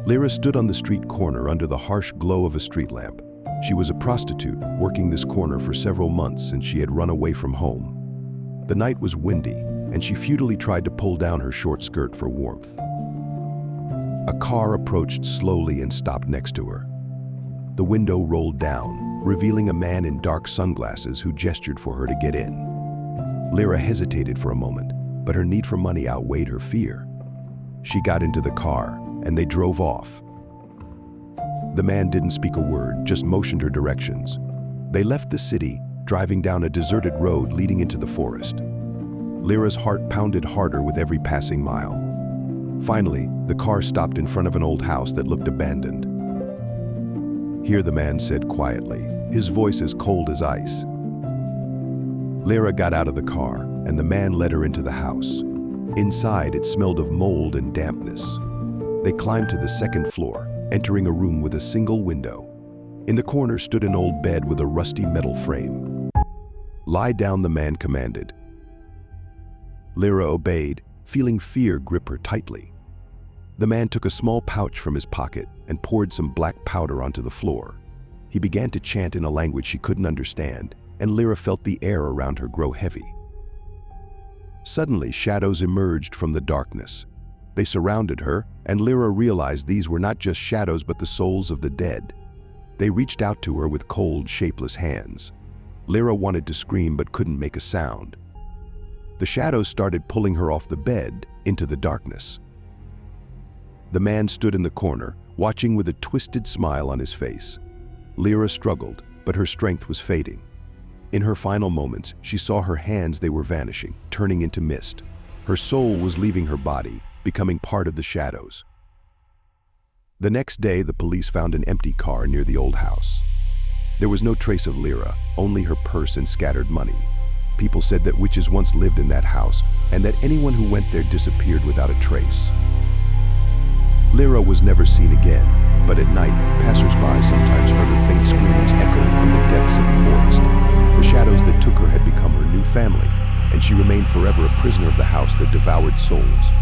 Lyra stood on the street corner under the harsh glow of a street lamp. She was a prostitute, working this corner for several months since she had run away from home. The night was windy, and she futilely tried to pull down her short skirt for warmth. A car approached slowly and stopped next to her. The window rolled down, revealing a man in dark sunglasses who gestured for her to get in. Lyra hesitated for a moment, but her need for money outweighed her fear. She got into the car, and they drove off. The man didn't speak a word, just motioned her directions. They left the city, driving down a deserted road leading into the forest. Lyra's heart pounded harder with every passing mile. Finally, the car stopped in front of an old house that looked abandoned. "Here," the man said quietly, his voice as cold as ice. Lyra got out of the car, and the man led her into the house. Inside, it smelled of mold and dampness. They climbed to the second floor, entering a room with a single window. In the corner stood an old bed with a rusty metal frame. "Lie down," the man commanded. Lyra obeyed, feeling fear grip her tightly. The man took a small pouch from his pocket and poured some black powder onto the floor. He began to chant in a language she couldn't understand, and Lyra felt the air around her grow heavy. Suddenly, shadows emerged from the darkness. They surrounded her, and Lyra realized these were not just shadows but the souls of the dead. They reached out to her with cold, shapeless hands. Lyra wanted to scream but couldn't make a sound. The shadows started pulling her off the bed into the darkness. The man stood in the corner, watching with a twisted smile on his face. Lyra struggled, but her strength was fading. In her final moments, she saw her hands; they were vanishing, turning into mist. Her soul was leaving her body, becoming part of the shadows. The next day, the police found an empty car near the old house. There was no trace of Lyra, only her purse and scattered money. People said that witches once lived in that house, and that anyone who went there disappeared without a trace. Lyra was never seen again, but at night, passers-by sometimes heard her faint screams echoing from the depths of the forest. The shadows that took her had become her new family, and she remained forever a prisoner of the house that devoured souls.